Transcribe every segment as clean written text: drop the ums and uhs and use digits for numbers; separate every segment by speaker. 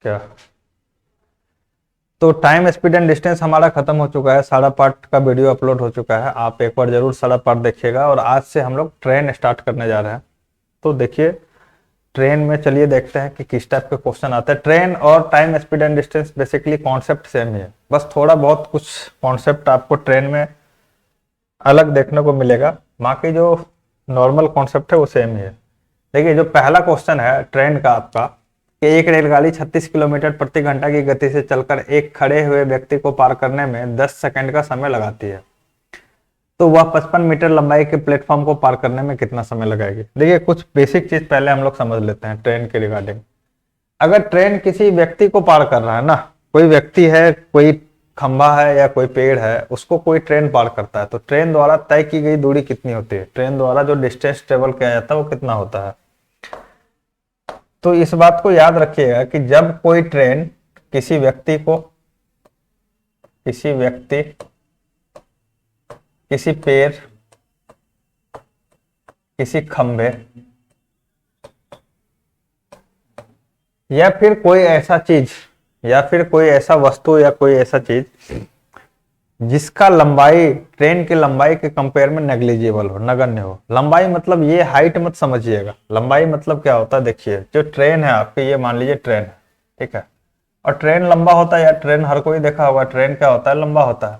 Speaker 1: क्या? तो time speed and distance हमारा खत्म हो चुका है, सारा पार्ट का वीडियो अपलोड हो चुका है, आप एक बार जरूर सारा पार्ट देखिएगा। और आज से हम लोग ट्रेन स्टार्ट करने जा रहे हैं। तो देखिए ट्रेन में, चलिए देखते हैं कि किस टाइप के क्वेश्चन आते हैं। ट्रेन और time speed and distance basically concept same ही है, बस थोड़ा बहुत कुछ कॉन्सेप्ट आपको ट्रेन में अलग देखने को मिलेगा, बाकी जो नॉर्मल कॉन्सेप्ट है वो सेम ही है। देखिए जो पहला क्वेश्चन है ट्रेन का आपका, कि एक रेलगाड़ी 36 किलोमीटर प्रति घंटा की गति से चलकर एक खड़े हुए व्यक्ति को पार करने में 10 सेकंड का समय लगाती है, तो वह 55 मीटर लंबाई के प्लेटफॉर्म को पार करने में कितना समय लगाएगी। देखिए कुछ बेसिक चीज पहले हम लोग समझ लेते हैं ट्रेन के रिगार्डिंग। अगर ट्रेन किसी व्यक्ति को पार कर रहा है ना, कोई व्यक्ति है, कोई खंभा है या कोई पेड़ है, उसको कोई ट्रेन पार करता है, तो ट्रेन द्वारा तय की गई दूरी कितनी होती है, ट्रेन द्वारा जो डिस्टेंस ट्रेवल किया जाता है वो कितना होता है। तो इस बात को याद रखिएगा कि जब कोई ट्रेन किसी व्यक्ति किसी पेड़, किसी खंभे या फिर कोई ऐसा चीज या फिर कोई ऐसा वस्तु या कोई ऐसा चीज जिसका लंबाई ट्रेन की लंबाई के कंपेयर में नेग्लिजिबल हो, नगण्य हो। लंबाई मतलब ये हाइट मत समझिएगा, लंबाई मतलब क्या होता है, देखिए जो ट्रेन है आपकी, ये मान लीजिए ट्रेन है, ठीक है, और ट्रेन लंबा होता है, या ट्रेन हर कोई देखा होगा, ट्रेन क्या होता है, लंबा होता है।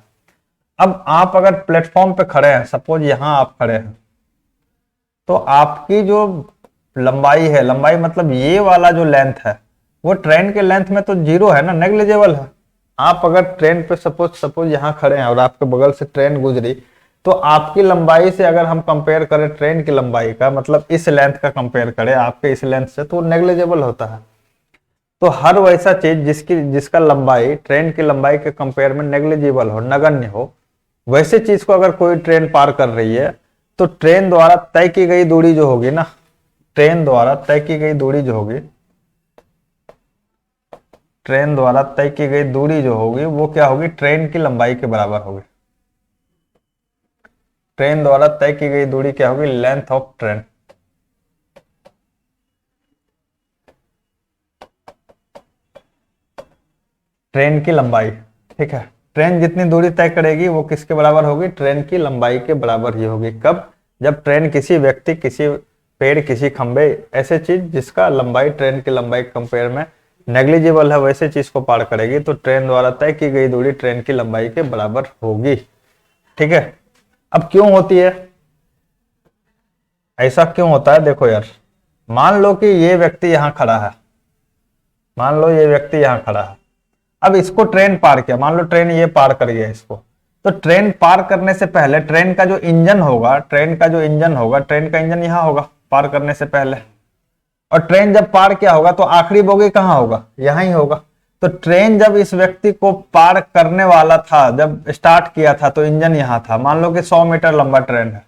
Speaker 1: अब आप अगर प्लेटफॉर्म पे खड़े हैं, सपोज यहां आप खड़े हैं, तो आपकी जो लंबाई है, लंबाई मतलब ये वाला जो लेंथ है, वो ट्रेन के लेंथ में तो जीरो है ना, नेग्लिजिबल है। आप अगर ट्रेन पे सपोज यहां खड़े हैं और आपके बगल से ट्रेन गुजरी, तो आपकी लंबाई से अगर हम कंपेयर करें ट्रेन की लंबाई का, मतलब इस लेंथ का कंपेयर करें आपके इस लेंथ से, तो नेग्लिजिबल होता है। तो हर वैसा चीज जिसका लंबाई ट्रेन की लंबाई के कंपेयर में नेग्लिजिबल हो, नगण्य हो, वैसे चीज को अगर कोई ट्रेन पार कर रही है, तो ट्रेन द्वारा तय की गई दूरी जो होगी ना, ट्रेन द्वारा तय की गई दूरी जो होगी, ट्रेन द्वारा तय की गई दूरी जो होगी वो क्या होगी, ट्रेन की लंबाई के बराबर होगी। ट्रेन द्वारा तय की गई दूरी क्या होगी, लेंथ ऑफ ट्रेन। ट्रेन की लंबाई, ठीक है, ट्रेन जितनी दूरी तय करेगी वो किसके बराबर होगी, ट्रेन की लंबाई के बराबर ही होगी। कब? जब ट्रेन किसी व्यक्ति, किसी पेड़, किसी खंबे, ऐसे चीज जिसका लंबाई ट्रेन की लंबाई के कंपेयर में नेग्लिजिबल है, वैसे चीज को पार करेगी, तो ट्रेन द्वारा तय की गई दूरी ट्रेन की लंबाई के बराबर होगी। ठीक है, अब क्यों होती है ऐसा, क्यों होता है, देखो यार, मान लो कि ये व्यक्ति यहां खड़ा है, मान लो ये व्यक्ति यहां खड़ा है, अब इसको ट्रेन पार किया, मान लो ट्रेन ये पार कर गया इसको, तो ट्रेन पार करने से पहले ट्रेन का जो इंजन होगा, ट्रेन का इंजन यहां होगा पार करने से पहले, और ट्रेन जब पार किया होगा तो आखिरी बोगी कहां होगा, यहां ही होगा। तो ट्रेन जब इस व्यक्ति को पार करने वाला था, जब स्टार्ट किया था, तो इंजन यहां था। मान लो कि 100 मीटर लंबा ट्रेन है,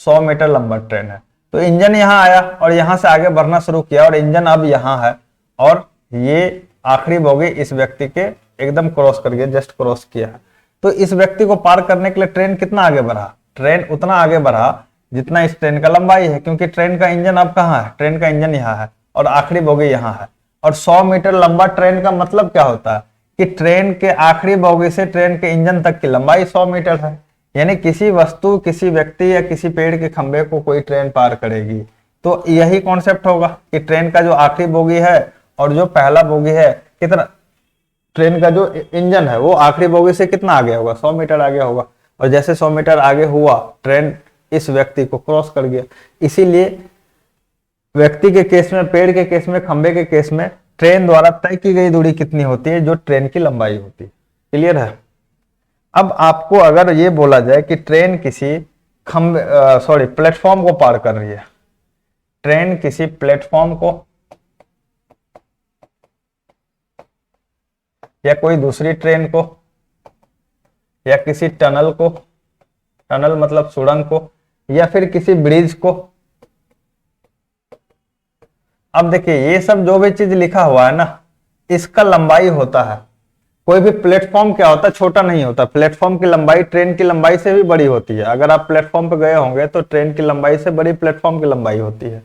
Speaker 1: 100 मीटर लंबा ट्रेन है, तो इंजन यहां आया और यहां से आगे बढ़ना शुरू किया, और इंजन अब यहां है, और ये आखिरी बोगी इस व्यक्ति के एकदम क्रॉस कर गया, जस्ट क्रॉस किया है। तो इस व्यक्ति को पार करने के लिए ट्रेन कितना आगे बढ़ा, ट्रेन उतना आगे बढ़ा जितना इस ट्रेन का लंबाई है, क्योंकि ट्रेन का इंजन अब कहां है, ट्रेन का इंजन यहां है और आखिरी बोगी यहां है। और 100 मीटर लंबा ट्रेन का मतलब क्या होता है कि ट्रेन के आखिरी बोगी से ट्रेन के इंजन तक की लंबाई 100 मीटर है। यानी किसी वस्तु, किसी व्यक्ति या किसी पेड़ के खंभे को कोई ट्रेन पार करेगी, तो यही कॉन्सेप्ट होगा कि ट्रेन का जो आखिरी बोगी है और जो पहला बोगी है, कितना, ट्रेन का जो इंजन है वो आखिरी बोगी से कितना आगे होगा, 100 मीटर आगे होगा, और जैसे 100 मीटर आगे हुआ, ट्रेन इस व्यक्ति को क्रॉस कर गया। इसीलिए व्यक्ति के केस में, पेड़ के केस में, खंबे के केस में ट्रेन द्वारा तय की गई दूरी कितनी होती है, जो ट्रेन की लंबाई होती है। क्लियर है? अब आपको अगर ये बोला जाए कि ट्रेन किसी प्लेटफॉर्म को पार कर रही है, ट्रेन किसी प्लेटफॉर्म को या कोई दूसरी ट्रेन को या किसी टनल को, टनल मतलब सुरंग को, या फिर किसी ब्रिज को। अब देखिए ये सब जो भी चीज लिखा हुआ है ना, इसका लंबाई होता है। कोई भी प्लेटफॉर्म क्या होता है, छोटा नहीं होता। प्लेटफॉर्म की लंबाई ट्रेन की लंबाई से भी बड़ी होती है। अगर आप प्लेटफॉर्म पे गए होंगे तो ट्रेन की लंबाई से बड़ी प्लेटफॉर्म की लंबाई होती है।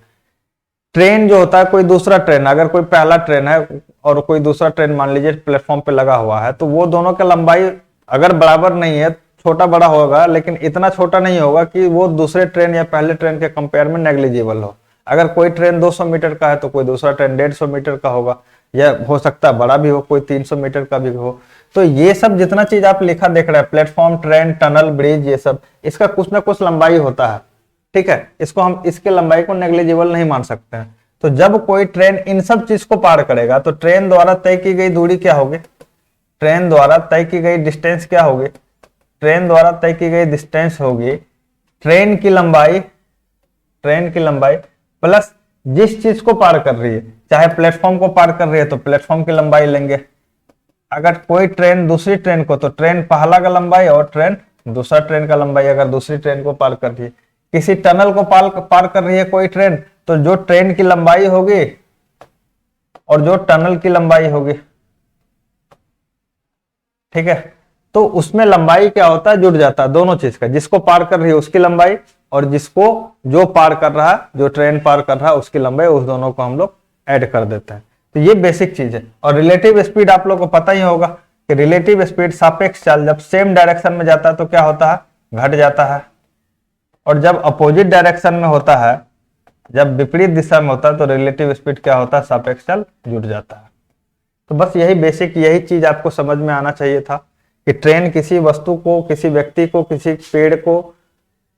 Speaker 1: ट्रेन जो होता है, कोई दूसरा ट्रेन, अगर कोई पहला ट्रेन है और कोई दूसरा ट्रेन मान लीजिए प्लेटफॉर्म पे लगा हुआ है, तो वो दोनों का लंबाई अगर बराबर नहीं है, छोटा बड़ा होगा, लेकिन इतना छोटा नहीं होगा कि वो दूसरे ट्रेन या पहले ट्रेन के कंपेयर में नेग्लिजिबल हो। अगर कोई ट्रेन 200 मीटर का है तो कोई दूसरा ट्रेन 150 मीटर का होगा, या हो सकता है बड़ा भी हो, कोई 300 मीटर का भी हो। तो ये सब जितना चीज आप लिखा देख रहे हैं, प्लेटफॉर्म, ट्रेन, टनल, ब्रिज, ये सब, इसका कुछ ना कुछ लंबाई होता है। ठीक है, इसको हम, इसके लंबाई को नेग्लिजिबल नहीं मान सकते हैं। तो जब कोई ट्रेन इन सब चीज को पार करेगा तो ट्रेन द्वारा तय की गई दूरी क्या होगी, ट्रेन द्वारा तय की गई डिस्टेंस क्या होगी, ट्रेन द्वारा तय की गई डिस्टेंस होगी ट्रेन की लंबाई, ट्रेन की लंबाई प्लस जिस चीज को पार कर रही है, चाहे प्लेटफॉर्म को पार कर रही है तो प्लेटफॉर्म की लंबाई लेंगे, अगर कोई ट्रेन दूसरी ट्रेन को, तो ट्रेन पहला का लंबाई और ट्रेन दूसरा ट्रेन का लंबाई, अगर दूसरी ट्रेन को पार कर रही है। किसी टनल को पार कर रही है कोई ट्रेन, तो जो ट्रेन की लंबाई होगी और जो टनल की लंबाई होगी, ठीक है, तो उसमें लंबाई क्या होता है, जुड़ जाता है दोनों चीज का, जिसको पार कर रही है उसकी लंबाई और जिसको, जो पार कर रहा है, जो ट्रेन पार कर रहा है उसकी लंबाई, उस दोनों को हम लोग ऐड कर देते हैं। तो ये बेसिक चीज है। और रिलेटिव स्पीड आप लोग को पता ही होगा कि रिलेटिव स्पीड, सापेक्ष चाल, जब सेम डायरेक्शन में जाता है तो क्या होता है, घट जाता है, और जब अपोजिट डायरेक्शन में होता है, जब विपरीत दिशा में होता है, तो रिलेटिव स्पीड क्या होता है, सापेक्ष चाल जुड़ जाता है। तो बस यही बेसिक, यही चीज आपको समझ में आना चाहिए था कि ट्रेन किसी वस्तु को, किसी व्यक्ति को, किसी पेड़ को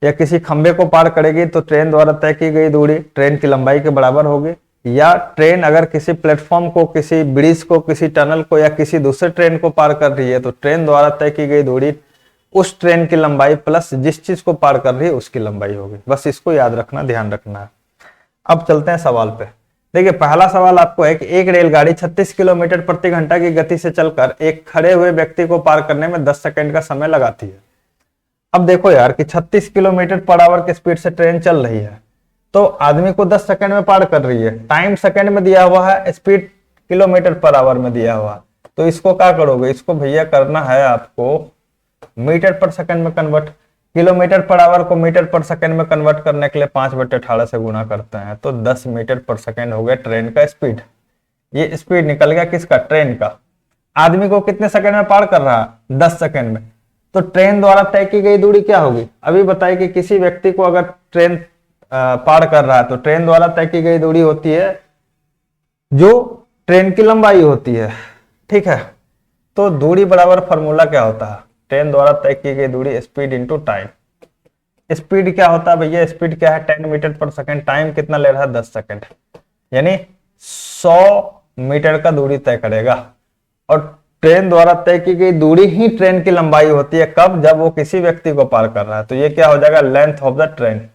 Speaker 1: या किसी खंबे को पार करेगी तो ट्रेन द्वारा तय की गई दूरी ट्रेन की लंबाई के बराबर होगी, या ट्रेन अगर किसी प्लेटफॉर्म को, किसी ब्रिज को, किसी टनल को या किसी दूसरे ट्रेन को पार कर रही है तो ट्रेन द्वारा तय की गई दूरी उस ट्रेन की लंबाई प्लस जिस चीज को पार कर रही है उसकी लंबाई होगी। बस इसको याद रखना, ध्यान रखना है। अब चलते हैं सवाल पे। देखिए, पहला सवाल आपको है कि एक रेलगाड़ी 36 किलोमीटर प्रति घंटा की गति से चलकर एक खड़े हुए व्यक्ति को पार करने में 10 सेकंड का समय लगाती है। अब देखो यार कि 36 किलोमीटर पर आवर की स्पीड से ट्रेन चल रही है, तो आदमी को 10 सेकंड में पार कर रही है। टाइम सेकंड में दिया हुआ है, स्पीड किलोमीटर पर आवर में दिया हुआ है। तो इसको क्या करोगे, इसको भैया करना है आपको मीटर पर सेकंड में कन्वर्ट। किलोमीटर पर आवर को मीटर पर सेकंड में कन्वर्ट करने के लिए 5/18 से गुणा करते हैं, तो 10 मीटर पर सेकंड हो गया ट्रेन का स्पीड। ये स्पीड निकल गया किसका, ट्रेन का। आदमी को कितने सेकंड में पार कर रहा है, 10 सेकंड में। तो ट्रेन द्वारा तय की गई दूरी क्या होगी, अभी बताइए कि किसी व्यक्ति को अगर ट्रेन पार कर रहा है तो ट्रेन द्वारा तय की गई दूरी होती है जो ट्रेन की लंबाई होती है। ठीक है, तो दूरी बराबर फॉर्मूला क्या होता है, ट्रेन द्वारा तय की गई दूरी स्पीड इंटू टाइम। स्पीड क्या होता है भैया, स्पीड क्या है, 10 मीटर पर सेकंड। टाइम कितना ले रहा है, 10 सेकंड, यानी 100 मीटर का दूरी तय करेगा। और ट्रेन द्वारा तय की गई दूरी ही ट्रेन की लंबाई होती है, कब, जब वो किसी व्यक्ति को पार कर रहा है। तो ये क्या हो जाएगा, लेंथ ऑफ द ट्रेन।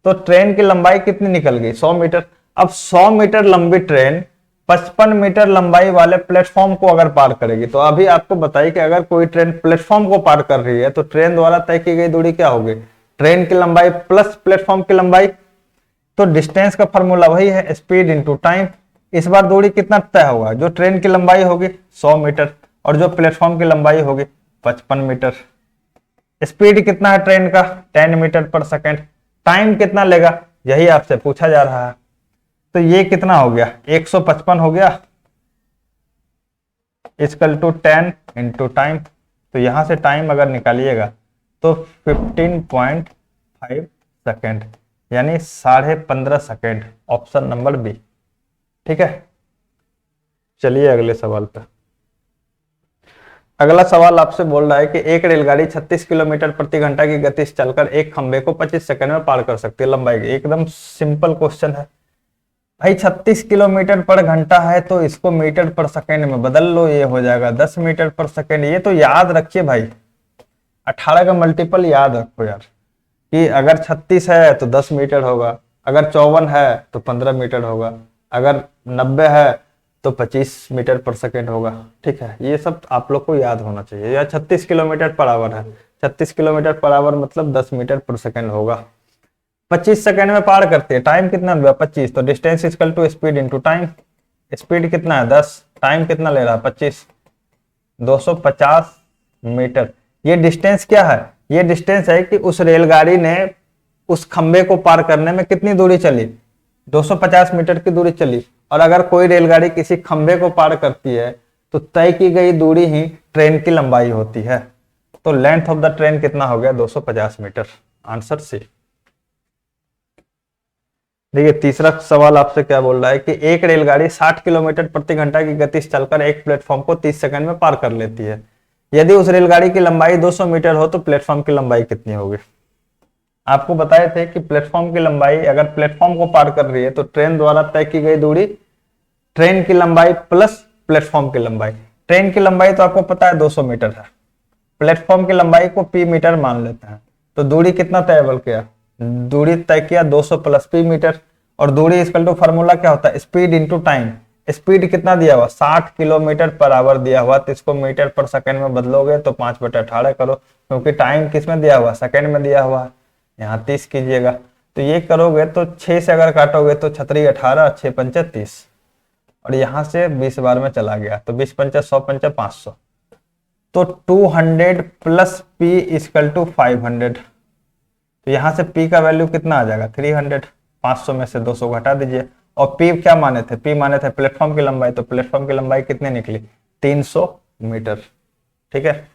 Speaker 1: तो ट्रेन की लंबाई कितनी निकल गई, 100 मीटर। अब 100 मीटर लंबी ट्रेन 55 मीटर लंबाई वाले प्लेटफॉर्म को अगर पार करेगी, तो अभी आपको बताइए कि अगर कोई ट्रेन प्लेटफॉर्म को पार कर रही है तो ट्रेन द्वारा तय की गई दूरी क्या होगी, ट्रेन की लंबाई प्लस प्लेटफॉर्म की लंबाई। तो डिस्टेंस का फॉर्मूला वही है, स्पीड इंटू टाइम। इस बार दूरी कितना तय होगा, जो ट्रेन की लंबाई होगी 100 मीटर और जो प्लेटफॉर्म की लंबाई होगी 55 मीटर। स्पीड कितना है ट्रेन का, 10 मीटर पर सेकंड। टाइम कितना लेगा, यही आपसे पूछा जा रहा है। तो ये कितना हो गया, 155 हो गया, इक्वल टू 10 इंटू टाइम। तो यहां से टाइम अगर निकालिएगा तो 15.5 सेकेंड, यानी 15.5 सेकेंड, ऑप्शन नंबर बी। ठीक है, चलिए अगले सवाल पे। अगला सवाल आपसे बोल रहा है कि एक रेलगाड़ी 36 किलोमीटर प्रति घंटा की गति से चलकर एक खंबे को 25 सेकंड में पार कर सकती है। लंबाई एकदम सिंपल क्वेश्चन है भाई। 36 किलोमीटर पर घंटा है तो इसको मीटर पर सेकंड में बदल लो, ये हो जाएगा 10 मीटर पर सेकंड। ये तो याद रखिए भाई, 18 का मल्टीपल याद रखो यार, कि अगर 36 है तो 10 मीटर होगा, अगर 54 है तो 15 मीटर होगा, अगर 90 है तो 25 मीटर पर सेकंड होगा। ठीक है, ये सब आप लोग को याद होना चाहिए। या 36 किलोमीटर पर आवर है, 36 किलोमीटर पर आवर मतलब 10 मीटर पर सेकंड होगा। 25 सेकंड में पार करते हैं, टाइम कितना हुआ 25, तो distance equal to speed into time. Speed कितना है 10, टाइम कितना ले रहा है 25, 250 मीटर। ये डिस्टेंस क्या है, ये डिस्टेंस है कि उस रेलगाड़ी ने उस खंबे को पार करने में कितनी दूरी चली, 250 मीटर की दूरी चली, और अगर कोई रेलगाड़ी किसी खंबे को पार करती है तो तय की गई दूरी ही ट्रेन की लंबाई होती है। तो लेंथ ऑफ द ट्रेन कितना हो गया? 250 मीटर। Answer C. देखिए तीसरा सवाल आपसे क्या बोल रहा है कि एक रेलगाड़ी 60 किलोमीटर प्रति घंटा की गति से चलकर एक प्लेटफॉर्म को 30 सेकंड में पार कर लेती है। यदि उस रेलगाड़ी की लंबाई 200 मीटर हो तो प्लेटफॉर्म की लंबाई कितनी होगी? आपको बताए थे कि प्लेटफॉर्म की लंबाई, अगर प्लेटफॉर्म को पार कर रही है तो ट्रेन द्वारा तय की गई दूरी ट्रेन की लंबाई प्लस प्लेटफॉर्म की लंबाई। ट्रेन की लंबाई तो आपको पता है 200 मीटर है, प्लेटफॉर्म की लंबाई को पी मीटर मान लेते हैं, तो दूरी कितना तय किया? दूरी तय किया 200 प्लस पी मीटर, और दूरी इक्वल टू फार्मूला क्या होता है? Speed into time. स्पीड कितना दिया हुआ? 60 किलोमीटर पर आवर दिया हुआ, तो इसको मीटर पर सेकंड में बदलोगे तो 5/18 करो, क्योंकि टाइम किस में दिया हुआ? सेकंड में दिया हुआ है। यहाँ 30 कीजिएगा, तो ये करोगे तो 6 से अगर काटोगे तो 6 18, 6 पंचे 30, और यहाँ से 20 बार में चला गया, तो 20 पंचे 100 पंचे 500, तो 200 प्लस पी इक्वल टू 500। तो यहां से P का वैल्यू कितना आ जाएगा? 300। 500 में से 200 घटा दीजिए, और P क्या माने थे? P माने थे प्लेटफॉर्म की लंबाई, तो प्लेटफॉर्म की लंबाई कितनी निकली? 300 मीटर। ठीक है,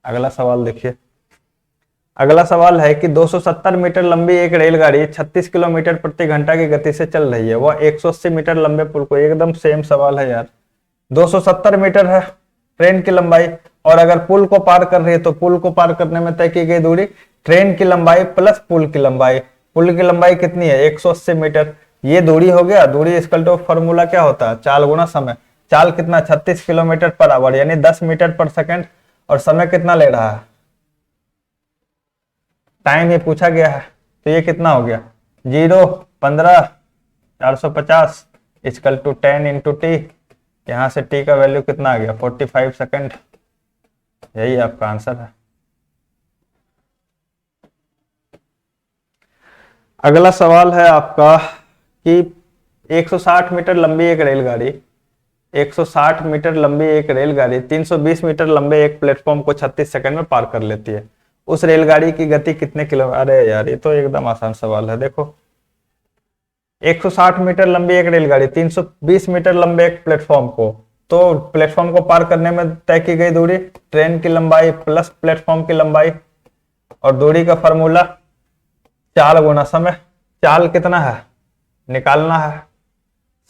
Speaker 1: अगला सवाल देखिए। अगला सवाल है कि 270 मीटर लंबी एक रेलगाड़ी 36 किलोमीटर प्रति घंटा की गति से चल रही है, वह 180 मीटर लंबे पुल को, एकदम सेम सवाल है यार। 270 मीटर है ट्रेन की लंबाई, और अगर पुल को पार कर रही है तो पुल को पार करने में तय की गई दूरी ट्रेन की लंबाई प्लस पुल की लंबाई। पुल की लंबाई कितनी है? 180 मीटर। ये दूरी हो गया, दूरी इक्वल टू फॉर्मूला क्या होता है? चाल गुना समय। चाल कितना? 36 किलोमीटर पर आवर, यानी 10 मीटर पर सेकंड, और समय कितना ले रहा है? टाइम ये पूछा गया है, तो ये कितना हो गया? 0, 15, 450 इक्वल टू 10 इंटू टी। यहां से टी का वैल्यू कितना आ गया? 45 सेकंड। यही आपका आंसर है। अगला सवाल है आपका कि 160 मीटर लंबी एक रेलगाड़ी 160 मीटर लंबी एक रेलगाड़ी 320 मीटर लंबे एक प्लेटफॉर्म को 36 सेकंड में पार कर लेती है। उस रेलगाड़ी की गति कितने किलोमीटर? अरे यार ये तो एकदम आसान सवाल है। देखो 160 मीटर लंबी एक रेलगाड़ी 320 मीटर लंबे एक प्लेटफॉर्म को, तो प्लेटफॉर्म को पार करने में तय की गई दूरी ट्रेन की लंबाई प्लस प्लेटफॉर्म की लंबाई, और दूरी का फॉर्मूला चाल गुना समय। चाल कितना है निकालना है,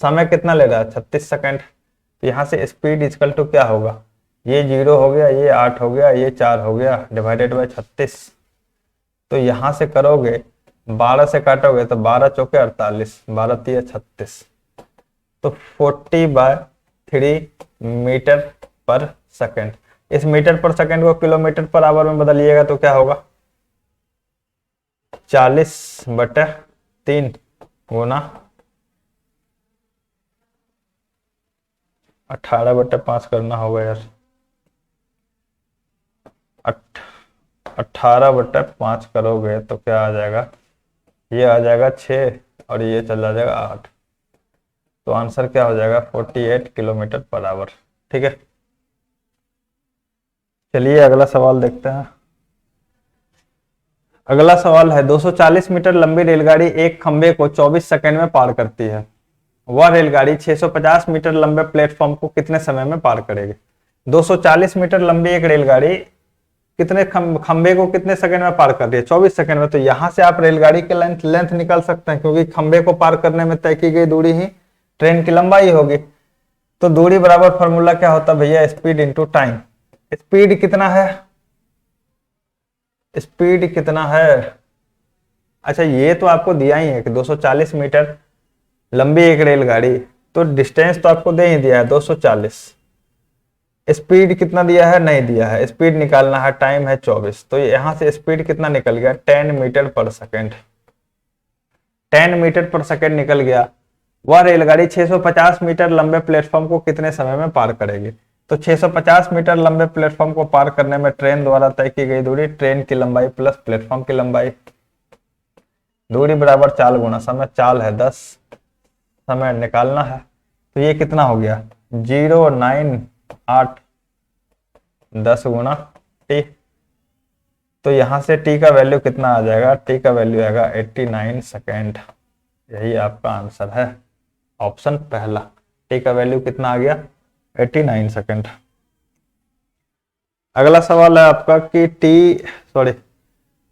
Speaker 1: समय कितना ले रहा है? 36 सेकंड। तो यहाँ से स्पीड इक्वल टू क्या होगा? ये 0 हो गया, ये 8 हो गया, ये 4 हो गया, डिवाइडेड बाय 36। तो यहाँ से करोगे 12 से काटोगे तो 12 चौके 48, 12 तिया 36, तो 40/3 मीटर पर सेकंड। इस मीटर पर सेकंड को किलोमीटर पर आवर में बदलिएगा तो क्या होगा? 40/3 गुना 18/5 करना होगा यार। 18/5 करोगे तो क्या आ जाएगा? ये आ जाएगा 6, और ये चला जाएगा 8। तो आंसर क्या हो जाएगा? 48 किलोमीटर पर आवर। ठीक है, चलिए अगला सवाल देखते हैं। अगला सवाल है 240 मीटर लंबी रेलगाड़ी एक खंबे को 24 सेकंड में पार करती है। वह रेलगाड़ी 650 मीटर लंबे प्लेटफॉर्म को कितने समय में पार करेगी? 240 मीटर लंबी एक रेलगाड़ी कितने खंबे को कितने सेकंड में पार कर रही है? 24 सेकंड में। तो यहां से आप रेलगाड़ी के लेंथ निकाल सकते हैं, क्योंकि खंबे को पार करने में तय की गई दूरी ही ट्रेन की लंबाई होगी। तो दूरी बराबर फॉर्मूला क्या होता है भैया? Speed into time. स्पीड कितना है? स्पीड कितना है? अच्छा ये तो आपको दिया ही है कि 240 मीटर लंबी एक रेलगाड़ी, तो डिस्टेंस तो आपको दे ही दिया है 240। स्पीड कितना दिया है? नहीं दिया है। स्पीड निकालना है, टाइम है 24। तो यहां से स्पीड कितना निकल गया? 10 मीटर पर सेकंड। 10 मीटर पर सेकंड निकल गया। वह रेलगाड़ी 650 मीटर लंबे प्लेटफॉर्म को कितने समय में पार करेगी? तो 650 मीटर लंबे प्लेटफॉर्म को पार करने में ट्रेन द्वारा तय की गई दूरी ट्रेन की लंबाई प्लस प्लेटफॉर्म की लंबाई। दूरी बराबर चाल गुना समय। चाल है 10, समय निकालना है, तो ये कितना हो गया? 098 10 गुना टी। तो यहां से टी का वैल्यू कितना आ जाएगा? टी का वैल्यू आएगा 89 सेकेंड। यही आपका आंसर है, ऑप्शन पहला। टी का वैल्यू कितना आ गया, 89 सेकेंड। अगला सवाल है आपका कि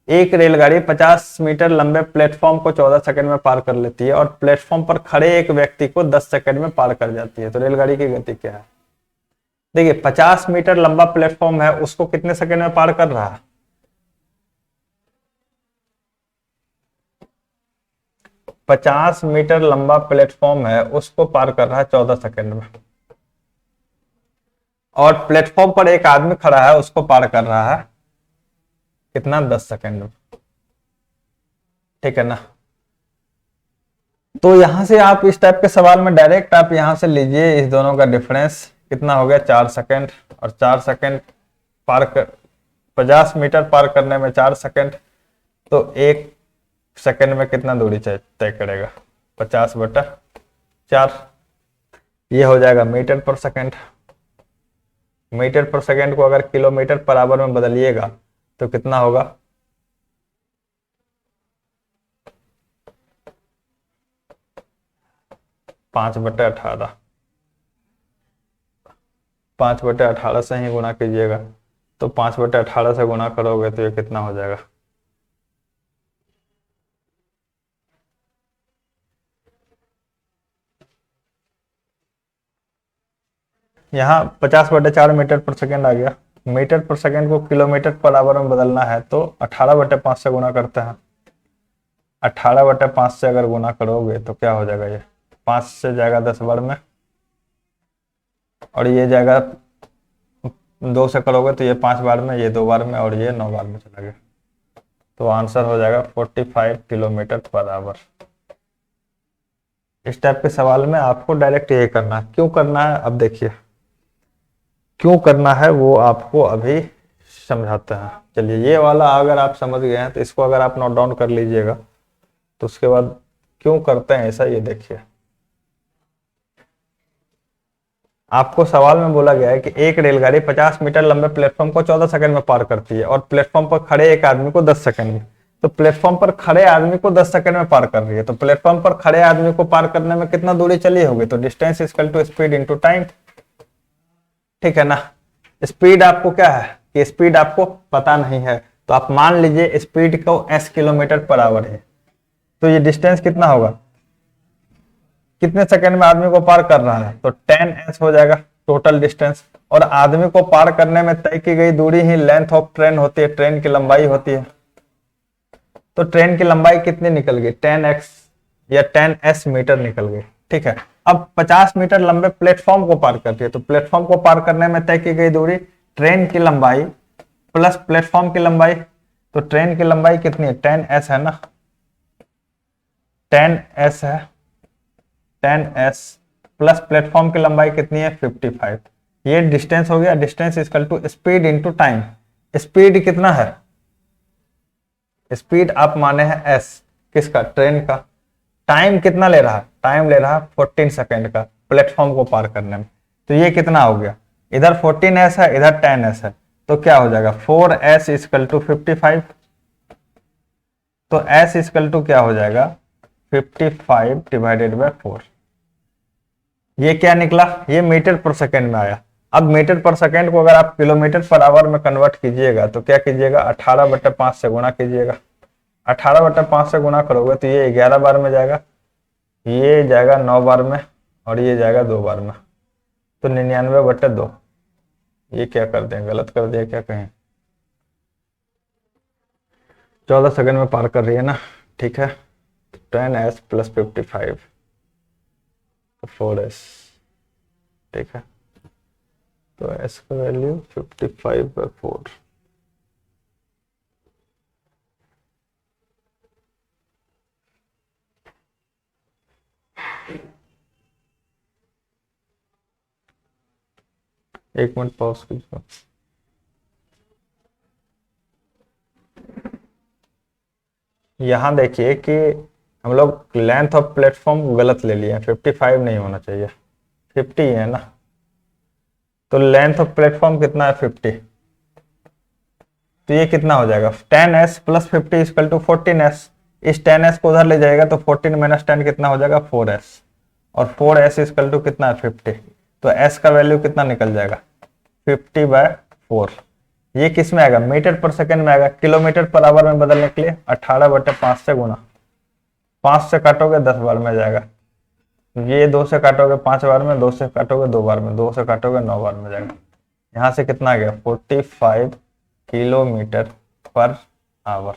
Speaker 1: एक रेलगाड़ी 50 मीटर लंबे प्लेटफॉर्म को 14 सेकंड में पार कर लेती है और प्लेटफॉर्म पर खड़े एक व्यक्ति को 10 सेकंड में पार कर जाती है, तो रेलगाड़ी की गति क्या है। देखिए 50 मीटर लंबा प्लेटफॉर्म है, उसको कितने सेकंड में पार कर रहा है, 50 मीटर लंबा प्लेटफॉर्म है, उसको पार कर रहा है 14 सेकंड में। और प्लेटफॉर्म पर एक आदमी खड़ा है, उसको पार कर रहा है कितना, 10 सेकंड में। ठीक है ना। तो यहां से आप इस टाइप के सवाल में डायरेक्ट आप यहां से लीजिए, इस दोनों का डिफरेंस कितना हो गया, 4 सेकंड। और 4 सेकंड पार कर 50 मीटर पार करने में 4 सेकंड, तो 1 सेकंड में कितना दूरी तय करेगा, 50/4। ये हो जाएगा मीटर पर सेकंड। मीटर पर सेकंड को अगर किलोमीटर पर आवर में बदलिएगा तो कितना होगा, 5/18। 5/18 से ही गुना कीजिएगा, तो 5/18 से गुना करोगे तो ये कितना हो जाएगा, यहाँ 50/4 मीटर पर सेकंड आ गया। मीटर पर सेकंड को किलोमीटर पर आवर में बदलना है तो 18/5 से गुना करते हैं। 18/5 से अगर गुना करोगे तो क्या हो जाएगा, ये 5 से जाएगा 10 बार में, और ये जाएगा 2 से करोगे तो ये 5 बार में, ये 2 बार में, और ये 9 बार में चला गया। तो आंसर हो जाएगा 45 किलोमीटर पर आवर। इस टाइप के सवाल में आपको डायरेक्ट ये करना है। क्यों करना है, अब देखिए क्यों करना है वो आपको अभी समझाते हैं। चलिए ये वाला अगर आप समझ गए हैं तो इसको अगर आप नोट डाउन कर लीजिएगा, तो उसके बाद क्यों करते हैं ऐसा ये देखिए। आपको सवाल में बोला गया है कि एक रेलगाड़ी 50 मीटर लंबे प्लेटफॉर्म को 14 सेकंड में पार करती है और प्लेटफॉर्म पर खड़े एक आदमी को 10 सेकंड में। तो प्लेटफॉर्म पर खड़े आदमी को 10 सेकंड में पार कर रही है, तो प्लेटफॉर्म पर खड़े आदमी को पार करने में कितना दूरी चली होगी, तो distance equal to speed into time. ठीक है ना। स्पीड आपको क्या है कि स्पीड आपको पता नहीं है, तो आप मान लीजिए स्पीड को s किलोमीटर पर आवर है, तो ये डिस्टेंस कितना होगा, कितने सेकंड में आदमी को पार कर रहा है, तो 10s हो जाएगा टोटल डिस्टेंस। और आदमी को पार करने में तय की गई दूरी ही लेंथ ऑफ ट्रेन होती है, ट्रेन की लंबाई होती है। तो ट्रेन की लंबाई कितनी निकल गई, 10x या 10s मीटर निकल गई। ठीक है। अब 50 मीटर लंबे प्लेटफॉर्म को पार करती है, तो प्लेटफॉर्म को पार करने में तय की गई दूरी ट्रेन की लंबाई प्लस प्लेटफॉर्म की लंबाई। तो ट्रेन की लंबाई कितनी है, 10s है ना, 10s है, 10s प्लस प्लेटफॉर्म की लंबाई कितनी है, 55। ये डिस्टेंस हो गया। Distance equal to speed into time. Speed कितना है, स्पीड आप माने हैं s, किसका, ट्रेन का। टाइम कितना ले रहा है, टाइम ले रहा है 14 सेकेंड का प्लेटफॉर्म को पार करने में। तो ये कितना हो गया, इधर 14s है, इधर 10s है, तो क्या हो जाएगा 4s इक्वल टू 55। तो s इक्वल टू क्या हो जाएगा 55 डिवाइडेड बाय 4। ये क्या निकला, ये मीटर पर सेकेंड में आया। अब मीटर पर सेकेंड को अगर आप किलोमीटर पर आवर में कन्वर्ट कीजिएगा तो क्या कीजिएगा, 18/5 से गुणा कीजिएगा। 18/5 से गुणा करोगे तो ये 11 बार में जाएगा, ये जाएगा 9 बार में, और ये जाएगा 2 बार में, तो 99/2। ये क्या कर दें, गलत कर दिया क्या कहें, 14 सेकंड में पार कर रही है ना। ठीक है। 10s plus 55 4s। ठीक है। तो s का वैल्यू 55/4। एक मिनट पॉज कीजिए। यहां देखिए कि हम लोग लेंथ ऑफ प्लेटफॉर्म गलत ले लिए, 55 नहीं होना चाहिए, 50 है ना। तो लेंथ ऑफ प्लेटफॉर्म कितना है, 50। तो ये कितना हो जाएगा, 10s plus 50 equal to 14s। इस 10s को उधर ले जाएगा तो 14 माइनस 10 कितना हो जाएगा 4s, और 4s इक्वल टू कितना है 50। तो s का वैल्यू कितना निकल जाएगा 50/4। ये किस में आएगा मीटर पर सेकंड में आएगा। किलोमीटर पर आवर में बदलने के लिए 18/5 से गुना, 5 से काटोगे 10 बार में जाएगा, ये 2 से काटोगे 5 बार में, 2 से काटोगे 2 बार में, 2 से काटोगे 9 बार में जाएगा। यहाँ से कितना आ गया 45 किलोमीटर पर आवर।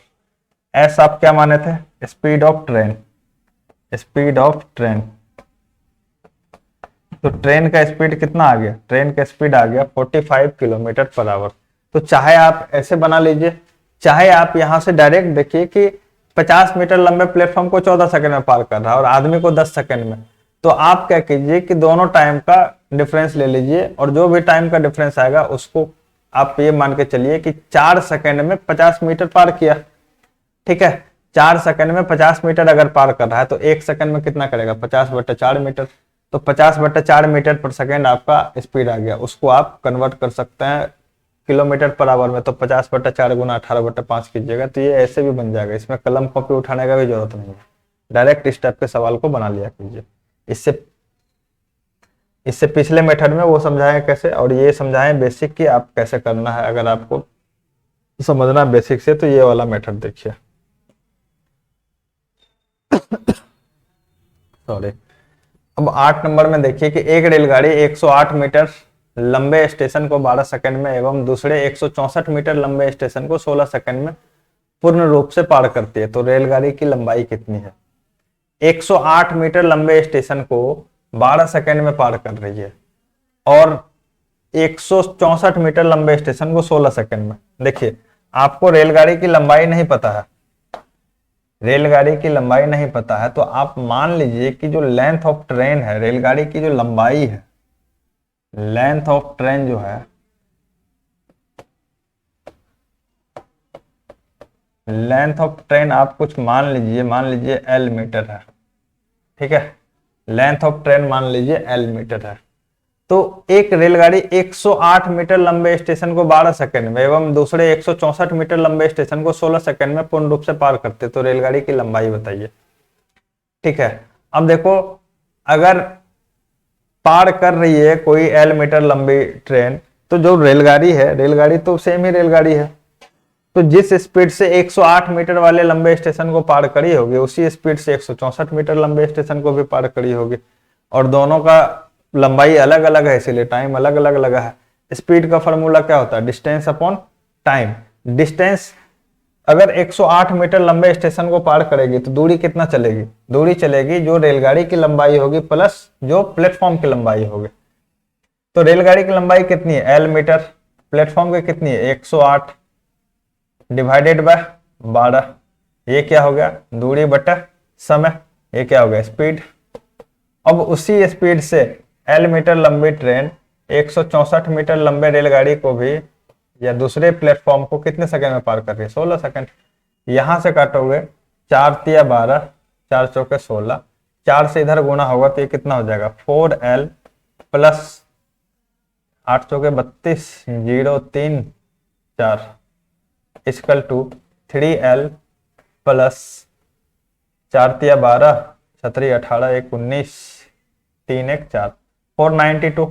Speaker 1: एस आप क्या माने थे speed of train, speed of train. तो ट्रेन का स्पीड कितना आ गया, ट्रेन का स्पीड आ गया 45 किलोमीटर पर आवर। तो चाहे आप ऐसे बना लीजिए, चाहे आप यहां से डायरेक्ट देखिए कि 50 मीटर लंबे प्लेटफॉर्म को 14 सेकंड में पार कर रहा है और आदमी को 10 सेकंड में। तो आप क्या कीजिए कि दोनों टाइम का डिफरेंस ले लीजिए और जो भी टाइम का डिफरेंस आएगा उसको आप ये मान के चलिए कि 4 सेकंड में 50 मीटर पार किया। ठीक है, 4 सेकंड में 50 मीटर अगर पार कर रहा है तो 1 सेकंड में कितना करेगा 50/4 मीटर। तो 50/4 मीटर पर सेकंड आपका स्पीड आ गया। उसको आप कन्वर्ट कर सकते हैं किलोमीटर पर आवर में, तो 50/4 गुना 18/5 कीजिएगा तो ये ऐसे भी बन जाएगा। इसमें कलम कॉपी उठाने का भी जरूरत नहीं है, डायरेक्ट इस टाइप के सवाल को बना लिया कीजिए। इससे पिछले मेथड में वो समझाएं कैसे, और ये समझाएं बेसिक कि आप कैसे करना है। अगर आपको समझना बेसिक से तो ये वाला मेथड देखिए। सॉरी। अब 8 नंबर में देखिए कि एक रेलगाड़ी 108 मीटर लंबे स्टेशन को 12 सेकंड में एवं दूसरे 164 मीटर लंबे स्टेशन को 16 सेकंड में पूर्ण रूप से पार करती है। तो रेलगाड़ी की लंबाई कितनी है। 108 मीटर लंबे स्टेशन को 12 सेकंड में पार कर रही है और 164 मीटर लंबे स्टेशन को 16 सेकंड में। देखिए आपको रेलगाड़ी की लंबाई नहीं पता है, रेलगाड़ी की लंबाई नहीं पता है तो आप मान लीजिए कि जो लेंथ ऑफ ट्रेन है, रेलगाड़ी की जो लंबाई है, लेंथ ऑफ ट्रेन जो है, लेंथ ऑफ ट्रेन आप कुछ मान लीजिए L मीटर है। ठीक है, लेंथ ऑफ ट्रेन मान लीजिए L मीटर है। तो एक रेलगाड़ी 108 मीटर लंबे स्टेशन को 12 सेकंड में एवं दूसरे 164 मीटर लंबे स्टेशन को 16 सेकंड में पूर्ण रूप से पार करते, तो रेलगाड़ी की लंबाई बताइए। ठीक है, अब देखो अगर पार कर रही है कोई L मीटर लंबी ट्रेन, तो जो रेलगाड़ी है, रेलगाड़ी तो सेम ही रेलगाड़ी है, तो जिस स्पीड से 108 मीटर वाले लंबे स्टेशन को पार करी होगी उसी स्पीड से 164 मीटर लंबे स्टेशन को भी पार करी होगी। और दोनों का लंबाई अलग अलग है इसीलिए टाइम अलग अलग लगा है। स्पीड का फॉर्मूला क्या होता है डिस्टेंस अपॉन टाइम। डिस्टेंस अगर 108 मीटर लंबे स्टेशन को पार करेगी तो दूरी कितना चलेगी, दूरी चलेगी जो रेलगाड़ी की लंबाई होगी प्लस जो प्लेटफॉर्म की लंबाई होगी। तो रेलगाड़ी की लंबाई कितनी है L मीटर, प्लेटफॉर्म की कितनी है 108 डिवाइडेड बाय 12, ये क्या हो गया दूरी बटा समय, ये क्या हो गया स्पीड। अब उसी स्पीड से L मीटर लंबी ट्रेन 164 मीटर लंबे रेलगाड़ी को भी या दूसरे प्लेटफॉर्म को कितने सेकंड में पार कर रही है 16 सेकंड। यहां से काटोगे 4 तिया 12, 4 चौके 16, 4 से इधर गुना होगा तो ये कितना हो जाएगा 4L प्लस 8 चौके 32, 0 3 4 इक्वल टू 3L प्लस 4 तिया 12, 17 18 1 19 3 1 4 492।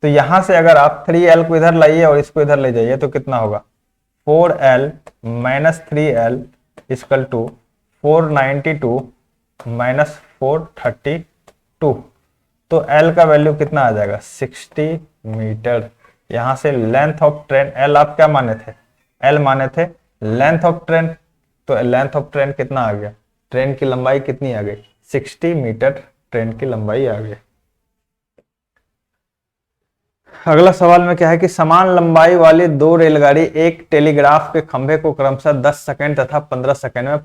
Speaker 1: तो यहां से अगर आप 3L को इधर लाइए और इसको इधर ले जाइए तो कितना होगा 4L minus 3L equal to 492 minus 432। तो L का वैल्यू कितना आ जाएगा 60 मीटर। यहां से लेंथ ऑफ ट्रेन, L आप क्या माने थे L माने थे लेंथ ऑफ ट्रेन, तो लेंथ ऑफ ट्रेन कितना आ गया, ट्रेन की लंबाई कितनी आ गई 60 मीटर ट्रेन की लंबाई आ गई। अगला सवाल में क्या है कि समान लंबाई वाली दो रेलगाड़ी एक टेलीग्राफ के खंभे को क्रमशः 10 सेकंड तथा 15 सेकंड में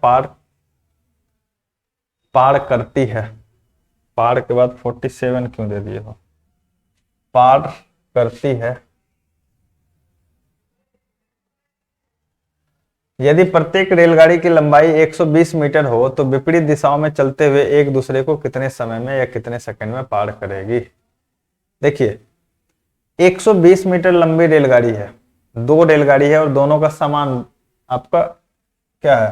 Speaker 1: पार करती है। पार के बाद 47 क्यों दे दिए हो, पार करती है। यदि प्रत्येक रेलगाड़ी की लंबाई 120 मीटर हो तो विपरीत दिशाओं में चलते हुए एक दूसरे को कितने समय में या कितने सेकंड में पार करेगी। देखिए 120 मीटर लंबी रेलगाड़ी है, दो रेलगाड़ी है और दोनों का समान आपका क्या है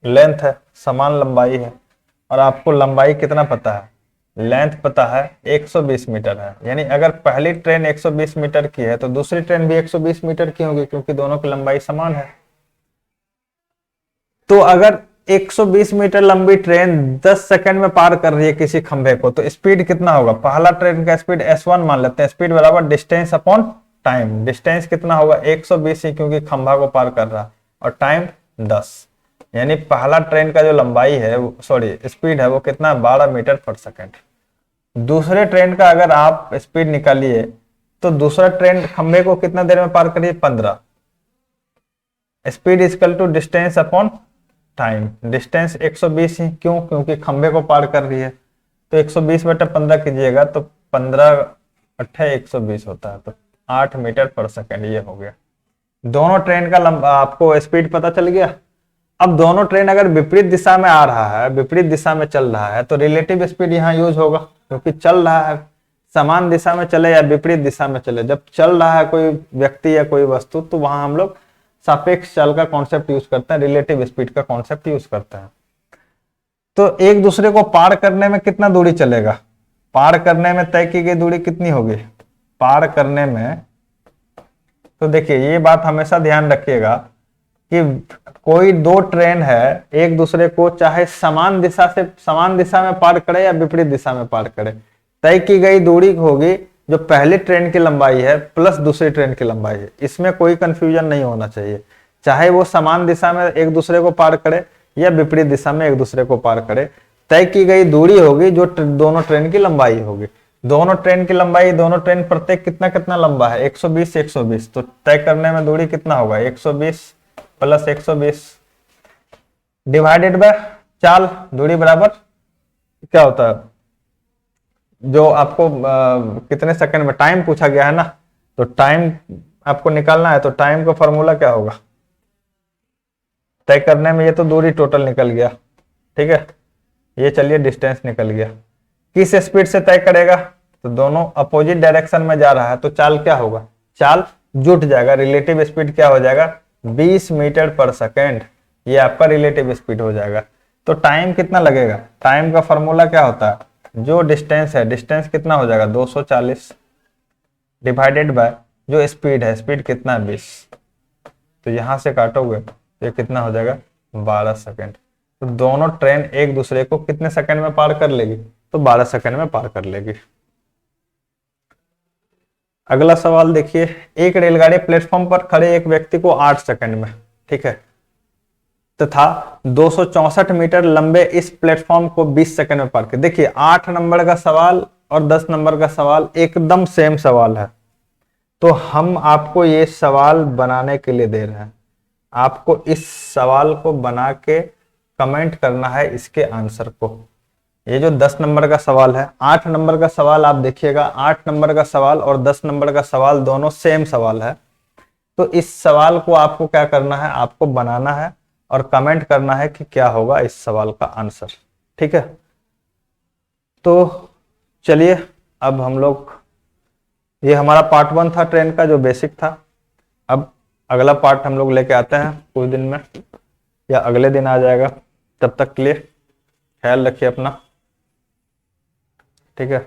Speaker 1: लेंथ है, समान लंबाई है, और आपको लंबाई कितना पता है, लेंथ पता है 120 मीटर है। यानी अगर पहली ट्रेन 120 मीटर की है तो दूसरी ट्रेन भी 120 मीटर की होगी, क्योंकि दोनों की लंबाई समान है। तो अगर 120 मीटर लंबी ट्रेन 10 सेकंड में पार कर रही है किसी खंभे को, तो स्पीड कितना होगा, पहला ट्रेन का स्पीड S1 मान लेते हैं, स्पीड बराबर डिस्टेंस अपॉन टाइम। डिस्टेंस कितना होगा 120 ही, क्योंकि खंभा को पार कर रहा है, और टाइम 10। यानी पहला ट्रेन का जो लंबाई है, सॉरी स्पीड है, वो कितना है 12 मीटर पर सेकंड। दूसरे ट्रेन का अगर आप स्पीड निकालिए तो दूसरा ट्रेन खंभे को कितना देर में पार करिए 15। Speed equal to distance upon time. Distance 120 ही, क्यों, क्योंकि खंभे को पार कर रही है। तो 120/15 कीजिएगा तो 15 अट्ठे 120 होता है, तो 8 मीटर पर सेकंड ये हो गया। दोनों ट्रेन का आपको स्पीड पता चल गया। अब दोनों ट्रेन अगर विपरीत दिशा में आ रहा है, विपरीत दिशा में चल रहा है, तो रिलेटिव स्पीड यहाँ यूज होगा, क्योंकि चल रहा है, समान दिशा में चले या विपरीत दिशा में चले, जब चल रहा है कोई व्यक्ति या कोई वस्तु, तो वहां हम लोग सापेक्ष चाल का कॉन्सेप्ट यूज करते हैं, रिलेटिव स्पीड का कॉन्सेप्ट यूज करते हैं। तो एक दूसरे को पार करने में कितना दूरी चलेगा, पार करने में तय की गई दूरी कितनी होगी, पार करने में, तो देखिए ये बात हमेशा ध्यान रखिएगा कि कोई दो ट्रेन है, एक दूसरे को चाहे समान दिशा में पार करे या विपरीत दिशा में पार करे, तय की गई दूरी होगी जो पहली ट्रेन की लंबाई है प्लस दूसरी ट्रेन की लंबाई है। इसमें कोई कंफ्यूजन नहीं होना चाहिए, चाहे वो समान दिशा में एक दूसरे को पार करे या विपरीत दिशा में एक दूसरे को पार करे, तय की गई दूरी होगी जो दोनों ट्रेन की लंबाई होगी। दोनों ट्रेन की लंबाई, दोनों ट्रेन प्रत्येक कितना कितना लंबा है 120 120, तो तय करने में दूरी कितना होगा 120 प्लस 120 डिवाइडेड बाय चाल, दूरी बराबर क्या होता है, जो आपको कितने सेकंड में टाइम पूछा गया है ना, तो टाइम आपको निकालना है, तो टाइम का फॉर्मूला क्या होगा, तय करने में ये तो दूरी टोटल निकल गया, ठीक है, ये चलिए डिस्टेंस निकल गया। किस स्पीड से तय करेगा, तो दोनों अपोजिट डायरेक्शन में जा रहा है, तो चाल क्या होगा, चाल जुट जाएगा, रिलेटिव स्पीड क्या हो जाएगा 20 मीटर पर सेकेंड, ये आपका रिलेटिव स्पीड हो जाएगा। तो टाइम कितना लगेगा, टाइम का फॉर्मूला क्या होता है, जो डिस्टेंस है, डिस्टेंस कितना हो जाएगा 240 डिवाइडेड बाय जो स्पीड है, स्पीड कितना है 20, तो यहां से काटोगे तो ये कितना हो जाएगा 12 सेकेंड। तो दोनों ट्रेन एक दूसरे को कितने सेकंड में पार कर लेगी, तो 12 सेकंड में पार कर लेगी। अगला सवाल देखिए, एक रेलगाड़ी प्लेटफॉर्म पर खड़े एक व्यक्ति को 8 सेकंड में, ठीक है, तथा 264 मीटर लंबे इस प्लेटफॉर्म को 20 सेकंड में पार कर। देखिए 8 नंबर का सवाल और 10 नंबर का सवाल एकदम सेम सवाल है, तो हम आपको ये सवाल बनाने के लिए दे रहे हैं, आपको इस सवाल को बना के कमेंट करना है इसके आंसर को। ये जो 10 नंबर का सवाल है, 8 नंबर का सवाल आप देखिएगा, 8 नंबर का सवाल और 10 नंबर का सवाल दोनों सेम सवाल है, तो इस सवाल को आपको क्या करना है, आपको बनाना है और कमेंट करना है कि क्या होगा इस सवाल का आंसर, ठीक है। तो चलिए अब हम लोग, ये हमारा पार्ट 1 था ट्रेन का जो बेसिक था, अब अगला पार्ट हम लोग लेके आते हैं कुछ दिन में या अगले दिन आ जाएगा। तब तक के लिए ख्याल रखिए अपना, ठीक है।